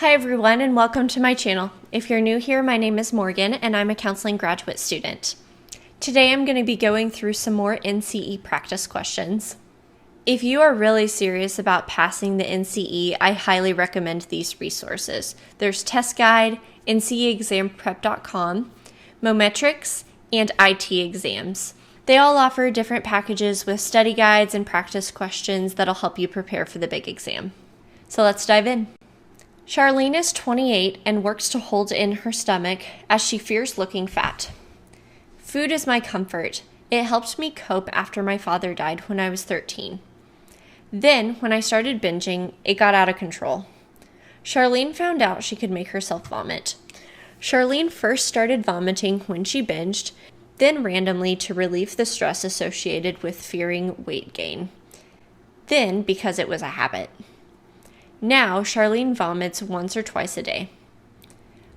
Hi everyone and welcome to my channel. If you're new here, my name is Morgan and I'm a counseling graduate student. Today I'm going to be going through some more NCE practice questions. If you are really serious about passing the NCE, I highly recommend these resources. There's Test Guide, NCEexamprep.com, Mometrics, and IT Exams. They all offer different packages with study guides and practice questions that'll help you prepare for the big exam. So let's dive in. Charlene is 28 and works to hold in her stomach as she fears looking fat. Food is my comfort. It helped me cope after my father died when I was 13. Then, when I started binging, it got out of control. Charlene found out she could make herself vomit. Charlene first started vomiting when she binged, then randomly to relieve the stress associated with fearing weight gain. Then because it was a habit. Now, Charlene vomits once or twice a day.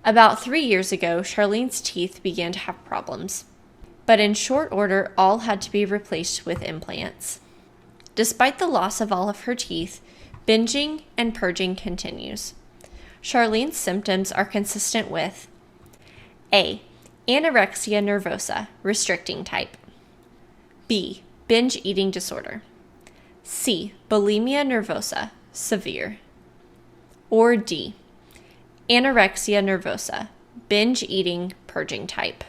About 3 years ago, Charlene's teeth began to have problems. But in short order, all had to be replaced with implants. Despite the loss of all of her teeth, binging and purging continues. Charlene's symptoms are consistent with A. Anorexia nervosa, restricting type. B. Binge eating disorder. C. Bulimia nervosa, severe. Or D. Anorexia nervosa, binge eating, purging type.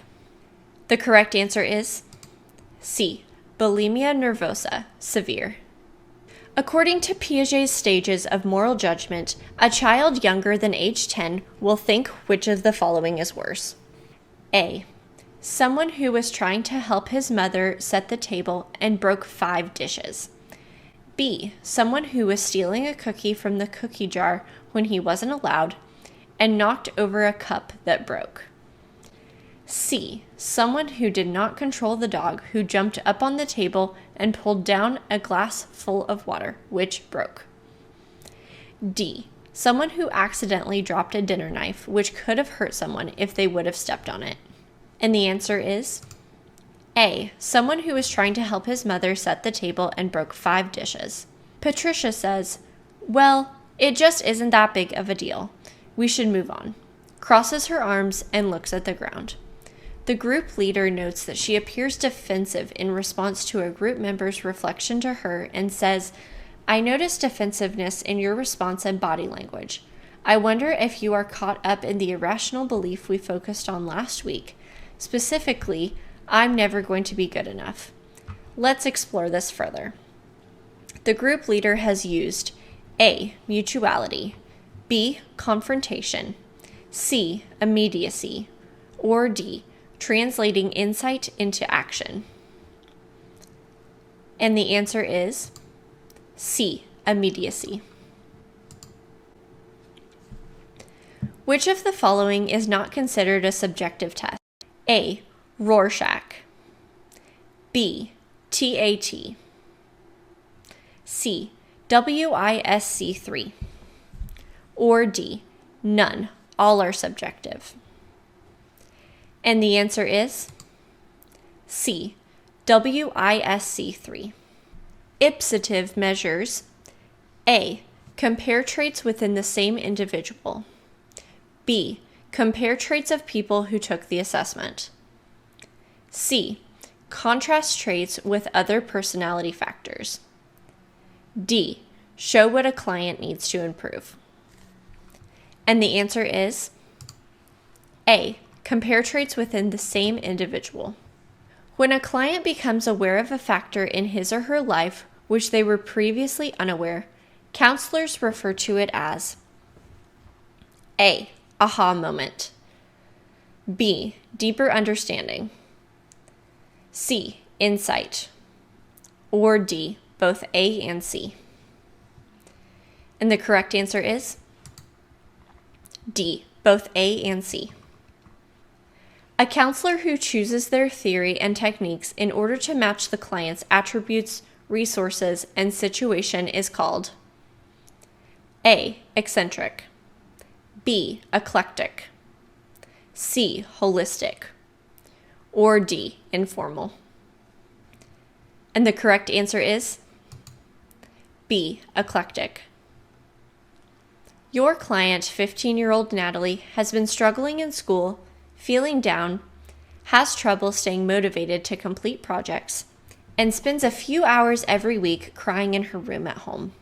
The correct answer is C. Bulimia nervosa, severe. According to Piaget's stages of moral judgment, a child younger than age 10 will think which of the following is worse. A. Someone who was trying to help his mother set the table and broke 5 dishes. B. Someone who was stealing a cookie from the cookie jar when he wasn't allowed and knocked over a cup that broke. C. Someone who did not control the dog who jumped up on the table and pulled down a glass full of water, which broke. D. Someone who accidentally dropped a dinner knife, which could have hurt someone if they would have stepped on it. And the answer is A. Someone who was trying to help his mother set the table and broke 5 dishes. Patricia says, "Well, it just isn't that big of a deal. We should move on." Crosses her arms and looks at the ground. The group leader notes that she appears defensive in response to a group member's reflection to her and says, "I noticed defensiveness in your response and body language. I wonder if you are caught up in the irrational belief we focused on last week. Specifically, I'm never going to be good enough. Let's explore this further." The group leader has used A. Mutuality, B. Confrontation, C. Immediacy, or D. Translating insight into action. And the answer is C. Immediacy. Which of the following is not considered a subjective test? A. Rorschach, B. TAT, C. WISC3, or D. None. All are subjective. And the answer is C. WISC3. Ipsative measures A. Compare traits within the same individual. B. Compare traits of people who took the assessment. C. Contrast traits with other personality factors. D. Show what a client needs to improve. And the answer is A. Compare traits within the same individual. When a client becomes aware of a factor in his or her life which they were previously unaware, counselors refer to it as A. Aha moment, B. Deeper understanding, C. Insight, or D. Both A and C. And the correct answer is D. Both A and C. A counselor who chooses their theory and techniques in order to match the client's attributes, resources, and situation is called A. Eccentric, B. Eclectic, C. Holistic, or D. Informal. And the correct answer is B. Eclectic. Your client, 15-year-old Natalie, has been struggling in school, feeling down, has trouble staying motivated to complete projects, and spends a few hours every week crying in her room at home.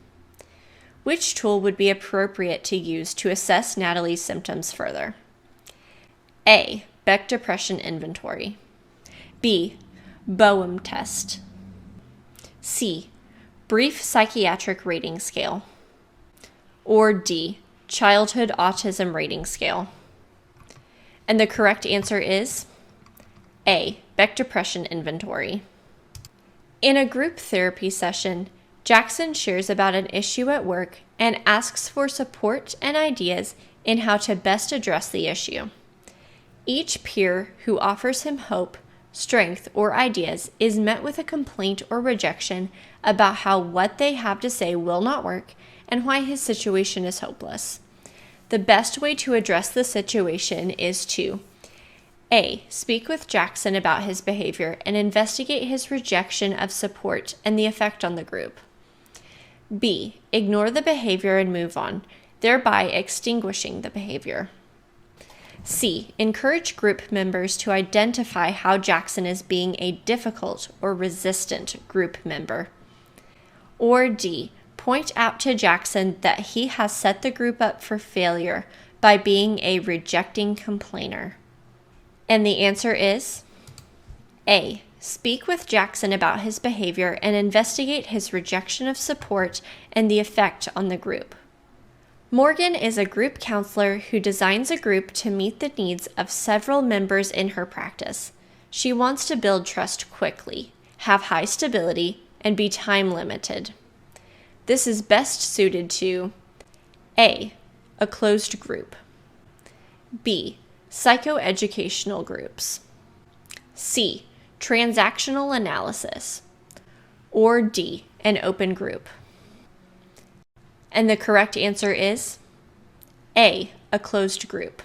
Which tool would be appropriate to use to assess Natalie's symptoms further? A. Beck Depression Inventory. B. Boehm Test. C. Brief Psychiatric Rating Scale. Or D. Childhood Autism Rating Scale. And the correct answer is A. Beck Depression Inventory. In a group therapy session, Jackson shares about an issue at work and asks for support and ideas in how to best address the issue. Each peer who offers him hope, strength, or ideas is met with a complaint or rejection about how what they have to say will not work and why his situation is hopeless. The best way to address the situation is to A. Speak with Jackson about his behavior and investigate his rejection of support and the effect on the group. B. Ignore the behavior and move on, thereby extinguishing the behavior. C. Encourage group members to identify how Jackson is being a difficult or resistant group member. Or D. Point out to Jackson that he has set the group up for failure by being a rejecting complainer. And the answer is A. Speak with Jackson about his behavior and investigate his rejection of support and the effect on the group. Morgan is a group counselor who designs a group to meet the needs of several members in her practice. She wants to build trust quickly, have high stability, and be time limited. This is best suited to A. A closed group. B. Psychoeducational groups. C. Transactional analysis. Or D. An open group. And the correct answer is A. A closed group.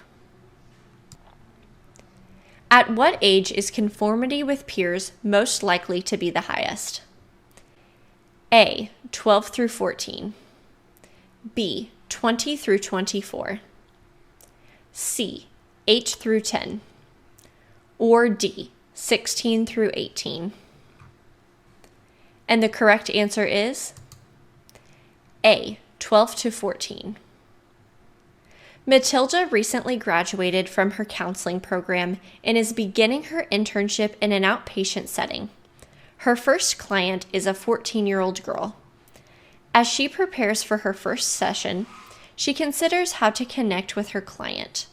At what age is conformity with peers most likely to be the highest? A. 12 through 14. B. 20 through 24. C. 8 through 10. Or D. 16 through 18. And the correct answer is A. 12 to 14. Matilda recently graduated from her counseling program and is beginning her internship in an outpatient setting. Her first client is a 14-year-old girl. As she prepares for her first session, she considers how to connect with her client,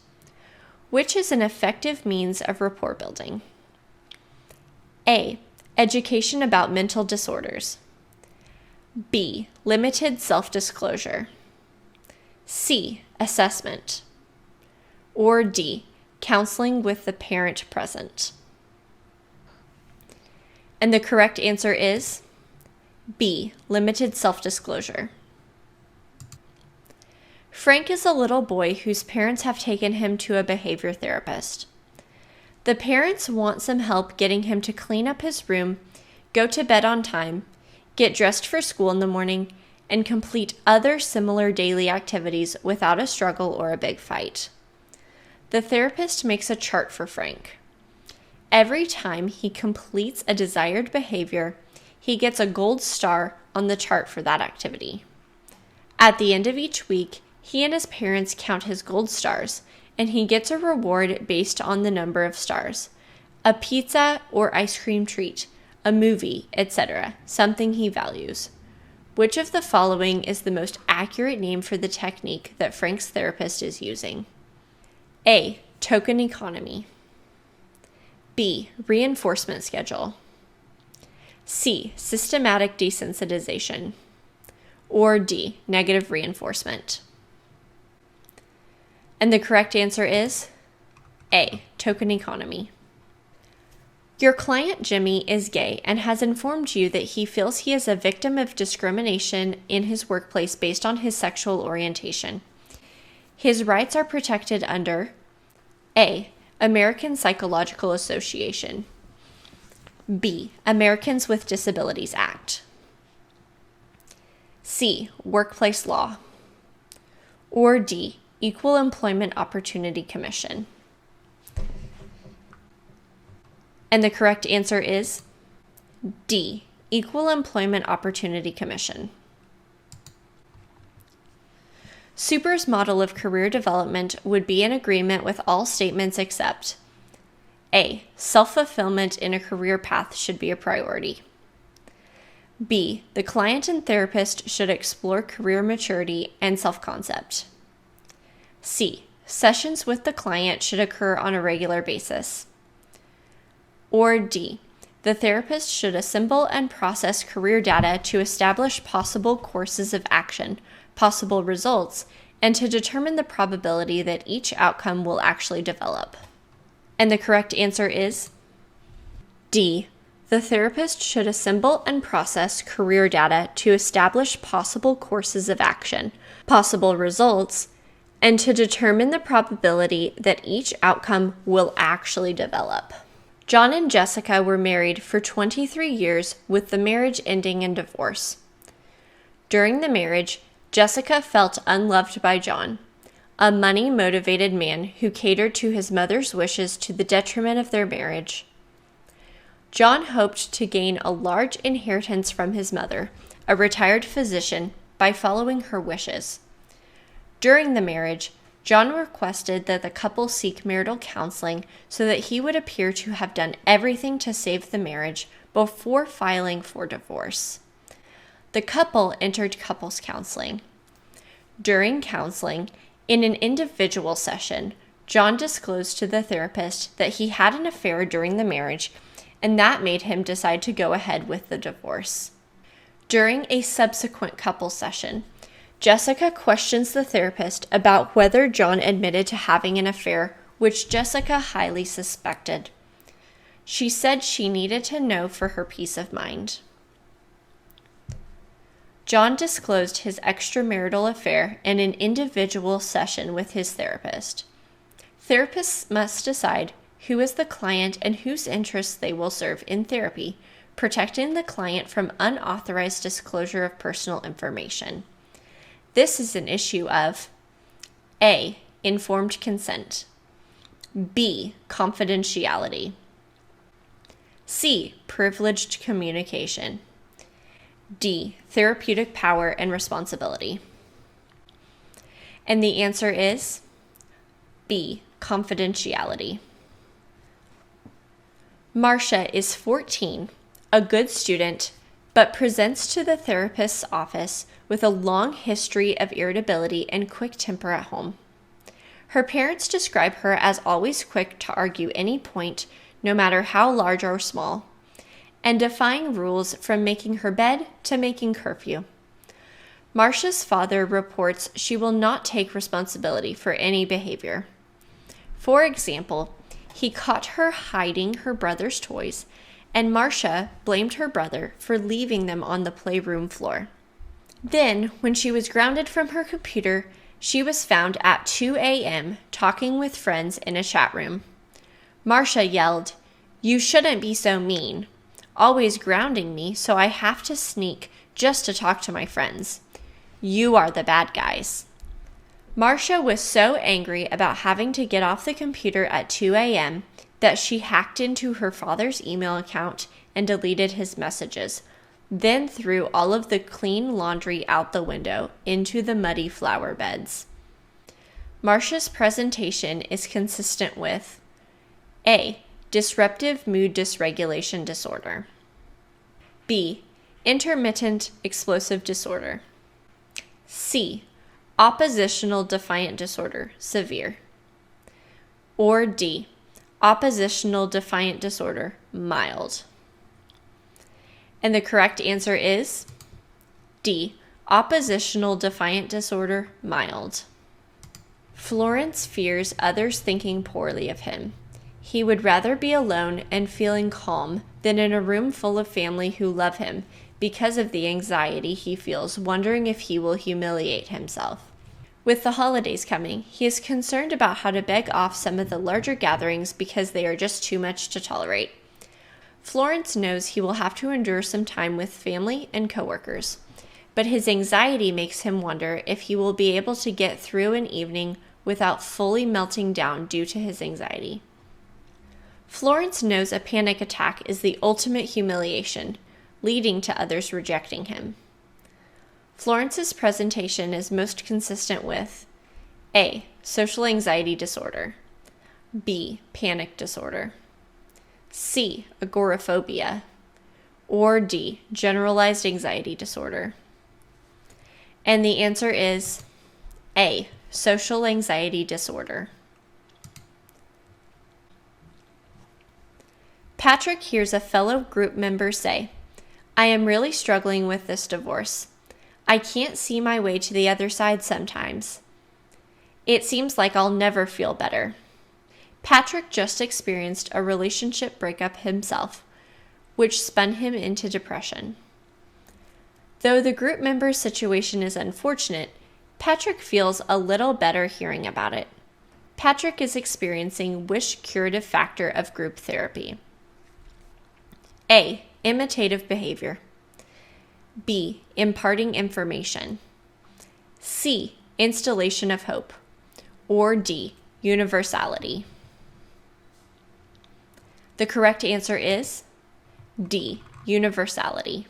which is an effective means of rapport building. A. Education about mental disorders. B. Limited self-disclosure. C. Assessment. Or D. Counseling with the parent present. And the correct answer is B. Limited self-disclosure. Frank is a little boy whose parents have taken him to a behavior therapist. The parents want some help getting him to clean up his room, go to bed on time, get dressed for school in the morning, and complete other similar daily activities without a struggle or a big fight. The therapist makes a chart for Frank. Every time he completes a desired behavior, he gets a gold star on the chart for that activity. At the end of each week, he and his parents count his gold stars, and he gets a reward based on the number of stars: a pizza or ice cream treat, a movie, etc., something he values. Which of the following is the most accurate name for the technique that Frank's therapist is using? A. Token economy. B. Reinforcement schedule. C. Systematic desensitization. Or D. Negative reinforcement. And the correct answer is A. Token economy. Your client Jimmy is gay and has informed you that he feels he is a victim of discrimination in his workplace based on his sexual orientation. His rights are protected under A. American Psychological Association. B. Americans with Disabilities Act. C. Workplace law. Or D, Equal Employment Opportunity Commission? And the correct answer is D, Equal Employment Opportunity Commission. Super's model of career development would be in agreement with all statements except A, self-fulfillment in a career path should be a priority. B, the client and therapist should explore career maturity and self-concept. C, sessions with the client should occur on a regular basis. Or D, the therapist should assemble and process career data to establish possible courses of action, possible results, and to determine the probability that each outcome will actually develop. And the correct answer is D, the therapist should assemble and process career data to establish possible courses of action, possible results, and to determine the probability that each outcome will actually develop. John and Jessica were married for 23 years, with the marriage ending in divorce. During the marriage, Jessica felt unloved by John, a money-motivated man who catered to his mother's wishes to the detriment of their marriage. John hoped to gain a large inheritance from his mother, a retired physician, by following her wishes. During the marriage, John requested that the couple seek marital counseling so that he would appear to have done everything to save the marriage before filing for divorce. The couple entered couples counseling. During counseling, in an individual session, John disclosed to the therapist that he had an affair during the marriage, and that made him decide to go ahead with the divorce. During a subsequent couple session, Jessica questions the therapist about whether John admitted to having an affair, which Jessica highly suspected. She said she needed to know for her peace of mind. John disclosed his extramarital affair in an individual session with his therapist. Therapists must decide who is the client and whose interests they will serve in therapy, protecting the client from unauthorized disclosure of personal information. This is an issue of A, informed consent, B, confidentiality, C, privileged communication, D, therapeutic power and responsibility. And the answer is B, confidentiality. Marcia is 14, a good student, but presents to the therapist's office with a long history of irritability and quick temper at home. Her parents describe her as always quick to argue any point, no matter how large or small, and defying rules from making her bed to making curfew. Marcia's father reports she will not take responsibility for any behavior. For example, he caught her hiding her brother's toys, and Marcia blamed her brother for leaving them on the playroom floor. Then, when she was grounded from her computer, she was found at 2 a.m. talking with friends in a chat room. Marcia yelled, "You shouldn't be so mean. Always grounding me so I have to sneak just to talk to my friends. You are the bad guys." Marcia was so angry about having to get off the computer at 2 a.m. that she hacked into her father's email account and deleted his messages, then threw all of the clean laundry out the window into the muddy flower beds. Marcia's presentation is consistent with A, disruptive mood dysregulation disorder, B, intermittent explosive disorder, C, oppositional defiant disorder, severe, or D, oppositional defiant disorder, mild. And the correct answer is D, oppositional defiant disorder, mild. Florence fears others thinking poorly of him. He would rather be alone and feeling calm than in a room full of family who love him because of the anxiety he feels, wondering if he will humiliate himself. With the holidays coming, he is concerned about how to beg off some of the larger gatherings because they are just too much to tolerate. Florence knows he will have to endure some time with family and coworkers. but his anxiety makes him wonder if he will be able to get through an evening without fully melting down due to his anxiety. Florence knows a panic attack is the ultimate humiliation, leading to others rejecting him. Florence's presentation is most consistent with A. Social anxiety disorder, B. Panic disorder, C. Agoraphobia, or D. Generalized anxiety disorder. And the answer is A. Social anxiety disorder. Patrick hears a fellow group member say, "I am really struggling with this divorce. I can't see my way to the other side sometimes. It seems like I'll never feel better." Patrick just experienced a relationship breakup himself, which spun him into depression. Though the group member's situation is unfortunate, Patrick feels a little better hearing about it. Patrick is experiencing wish curative factor of group therapy. A. Imitative behavior. B. Imparting information. C. Installation of hope. Or D. Universality. The correct answer is D. Universality.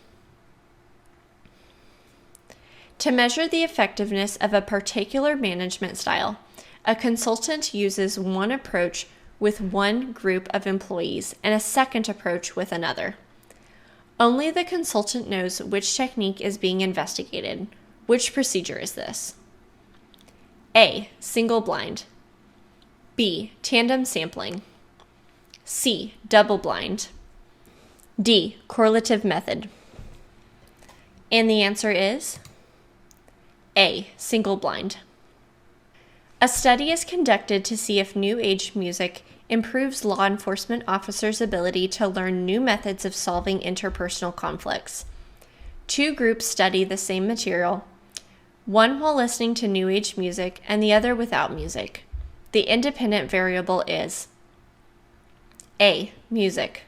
To measure the effectiveness of a particular management style, a consultant uses one approach with one group of employees and a second approach with another. Only the consultant knows which technique is being investigated. Which procedure is this? A. Single blind. B. Tandem sampling. C. Double blind. D. Correlative method. And the answer is A. Single blind. A study is conducted to see if New Age music improves law enforcement officers' ability to learn new methods of solving interpersonal conflicts. Two groups study the same material, one while listening to New Age music and the other without music. The independent variable is A. Music.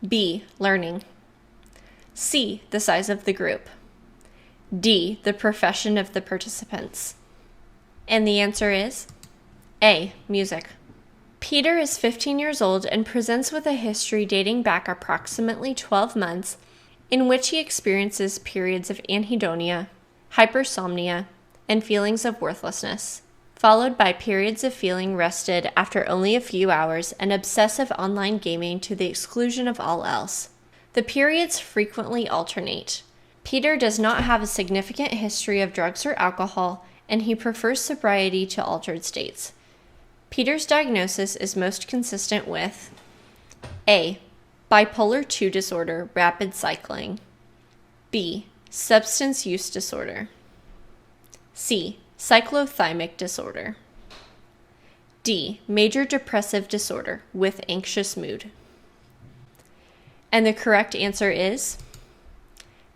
B. Learning. C. The size of the group. D. The profession of the participants. And the answer is A. Music. Peter is 15 years old and presents with a history dating back approximately 12 months in which he experiences periods of anhedonia, hypersomnia, and feelings of worthlessness, followed by periods of feeling rested after only a few hours and obsessive online gaming to the exclusion of all else. The periods frequently alternate. Peter does not have a significant history of drugs or alcohol, and he prefers sobriety to altered states. Peter's diagnosis is most consistent with A. Bipolar II disorder, rapid cycling. B. Substance use disorder. C. Cyclothymic disorder. D. Major depressive disorder with anxious mood. And the correct answer is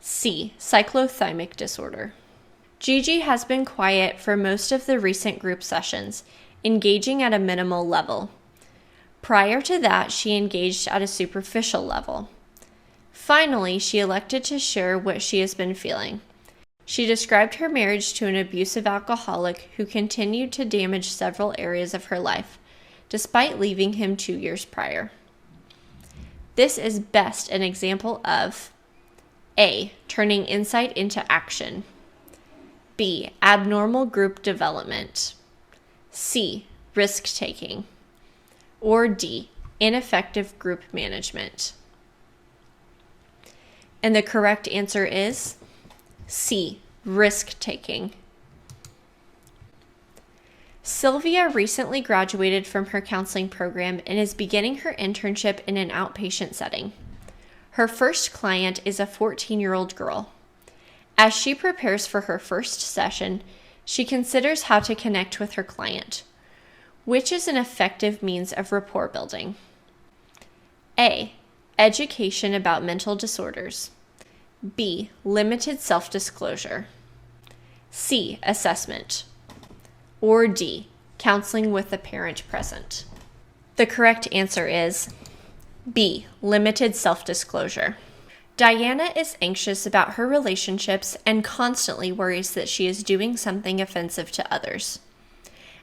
C. Cyclothymic disorder. Gigi has been quiet for most of the recent group sessions, engaging at a minimal level. Prior to that, she engaged at a superficial level. Finally, she elected to share what she has been feeling. She described her marriage to an abusive alcoholic who continued to damage several areas of her life, despite leaving him 2 years prior. This is best an example of A. Turning insight into action. B. Abnormal group development. C. Risk-taking. Or D. Ineffective group management. And the correct answer is C. Risk-taking. Sylvia recently graduated from her counseling program and is beginning her internship in an outpatient setting. Her first client is a 14-year-old girl. As she prepares for her first session, she considers how to connect with her client, which is an effective means of rapport building. A. Education about mental disorders. B. Limited self-disclosure. C. Assessment. Or D. Counseling with the parent present. The correct answer is B. Limited self-disclosure. Diana is anxious about her relationships and constantly worries that she is doing something offensive to others.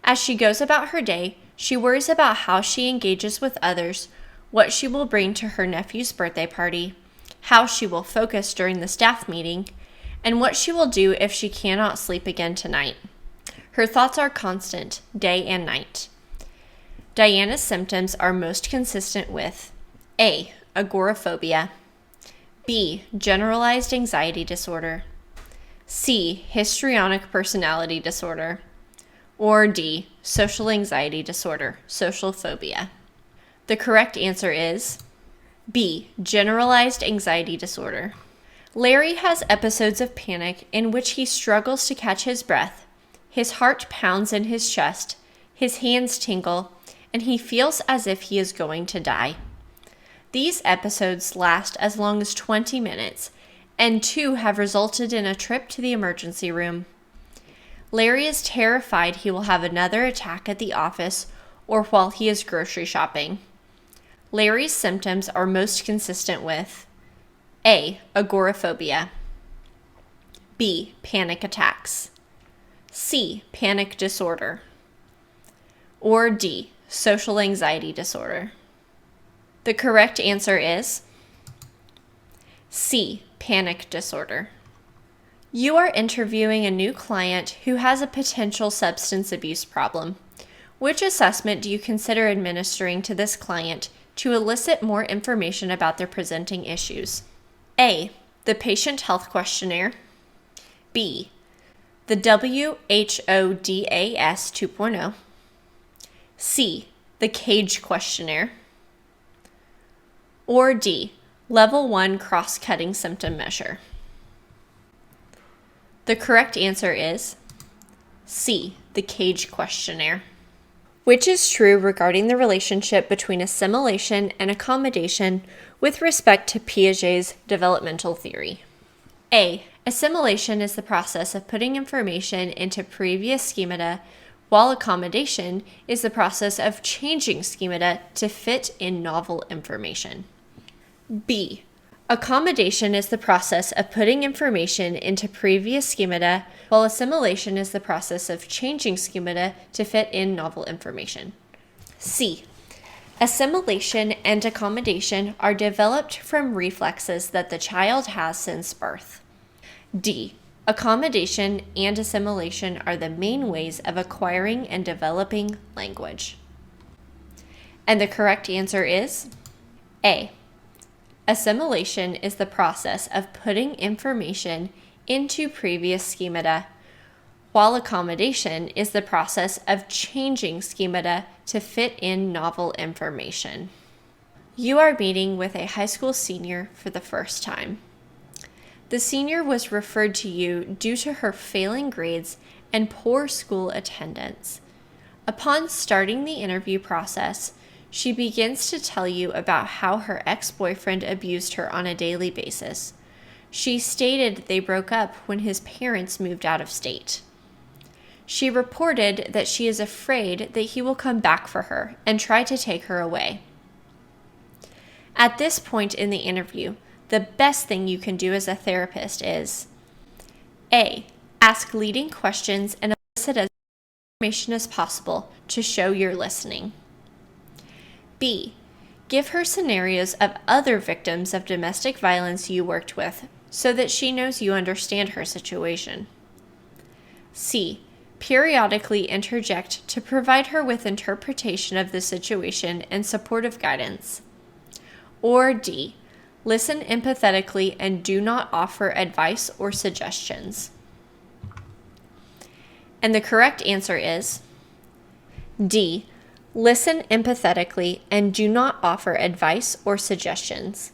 As she goes about her day, she worries about how she engages with others, what she will bring to her nephew's birthday party, how she will focus during the staff meeting, and what she will do if she cannot sleep again tonight. Her thoughts are constant, day and night. Diana's symptoms are most consistent with A. Agoraphobia, B. Generalized anxiety disorder, C. Histrionic personality disorder, or D. Social anxiety disorder, social phobia. The correct answer is B. Generalized anxiety disorder. Larry has episodes of panic in which he struggles to catch his breath, his heart pounds in his chest, his hands tingle, and he feels as if he is going to die. These episodes last as long as 20 minutes, and 2 have resulted in a trip to the emergency room. Larry is terrified he will have another attack at the office or while he is grocery shopping. Larry's symptoms are most consistent with A. Agoraphobia, B. Panic attacks, C. Panic disorder, or D. Social anxiety disorder. The correct answer is C. Panic disorder. You are interviewing a new client who has a potential substance abuse problem. Which assessment do you consider administering to this client to elicit more information about their presenting issues? A. The Patient Health Questionnaire, B. The WHODAS 2.0, C. The CAGE Questionnaire, or D. Level 1 Cross-Cutting Symptom Measure. The correct answer is C. The CAGE Questionnaire. Which is true regarding the relationship between assimilation and accommodation with respect to Piaget's developmental theory? A. Assimilation is the process of putting information into previous schemata, while accommodation is the process of changing schemata to fit in novel information. B. Accommodation is the process of putting information into previous schemata, while assimilation is the process of changing schemata to fit in novel information. C. Assimilation and accommodation are developed from reflexes that the child has since birth. D. Accommodation and assimilation are the main ways of acquiring and developing language. And the correct answer is A. Assimilation is the process of putting information into previous schemata, while accommodation is the process of changing schemata to fit in novel information. You are meeting with a high school senior for the first time. The senior was referred to you due to her failing grades and poor school attendance. Upon starting the interview process, she begins to tell you about how her ex-boyfriend abused her on a daily basis. She stated they broke up when his parents moved out of state. She reported that she is afraid that he will come back for her and try to take her away. At this point in the interview, the best thing you can do as a therapist is A. Ask leading questions and elicit as much information as possible to show you're listening. B. Give her scenarios of other victims of domestic violence you worked with so that she knows you understand her situation. C. Periodically interject to provide her with interpretation of the situation and supportive guidance. Or D. Listen empathetically and do not offer advice or suggestions. And the correct answer is D. Listen empathetically and do not offer advice or suggestions.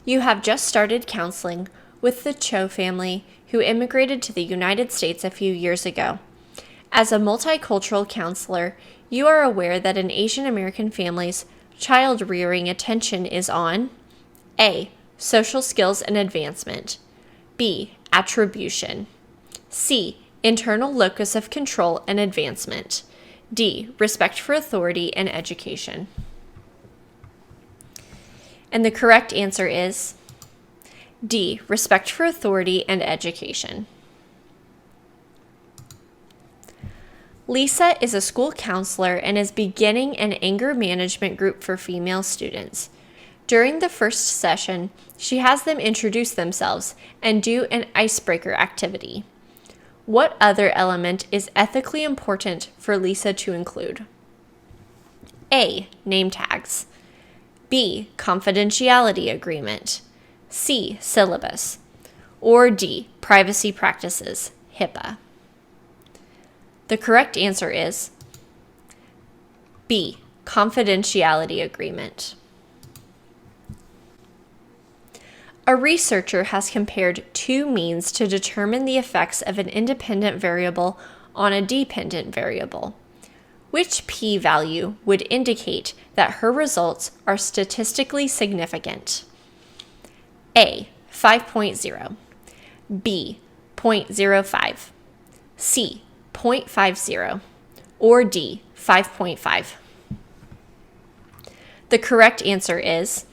You have just started counseling with the Cho family who immigrated to the United States a few years ago. As a multicultural counselor, you are aware that in Asian American families, child rearing attention is on A. Social skills and advancement, B. Attribution, C. Internal locus of control and advancement, D. Respect for authority and education. And the correct answer is D. Respect for authority and education. Lisa is a school counselor and is beginning an anger management group for female students. During the first session, she has them introduce themselves and do an icebreaker activity. What other element is ethically important for Lisa to include? A. Name tags. B. Confidentiality agreement. C. Syllabus. Or D. Privacy practices, HIPAA. The correct answer is B. Confidentiality agreement. A researcher has compared two means to determine the effects of an independent variable on a dependent variable. Which p-value would indicate that her results are statistically significant? A. 5.0, B. 0.05, C. 0.50, or D. 5.5. The correct answer is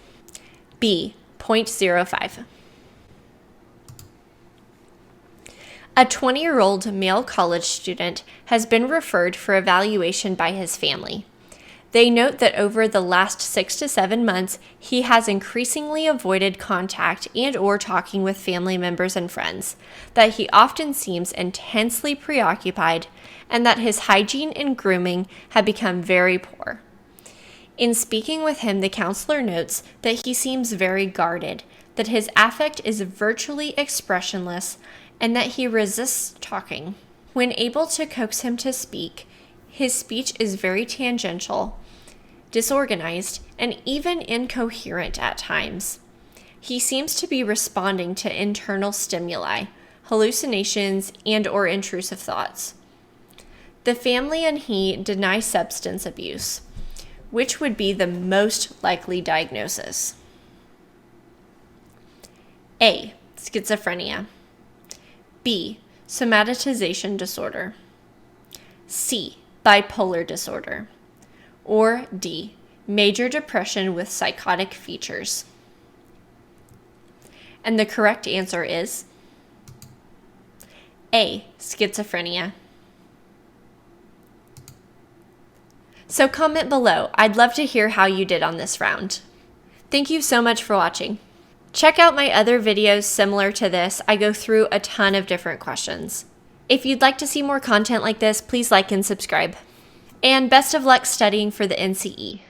B. 0.05. A 20-year-old male college student has been referred for evaluation by his family. They note that over the last 6 to 7 months, he has increasingly avoided contact and/or talking with family members and friends, that he often seems intensely preoccupied, and that his hygiene and grooming have become very poor. In speaking with him, the counselor notes that he seems very guarded, that his affect is virtually expressionless, and that he resists talking. When able to coax him to speak, his speech is very tangential, disorganized, and even incoherent at times. He seems to be responding to internal stimuli, hallucinations, and/or intrusive thoughts. The family and he deny substance abuse. Which would be the most likely diagnosis? A. Schizophrenia. B. Somatization disorder. C. Bipolar disorder. Or D. Major depression with psychotic features. And the correct answer is A. Schizophrenia. So comment below. I'd love to hear how you did on this round. Thank you so much for watching. Check out my other videos similar to this. I go through a ton of different questions. If you'd like to see more content like this, please like and subscribe. And best of luck studying for the NCE.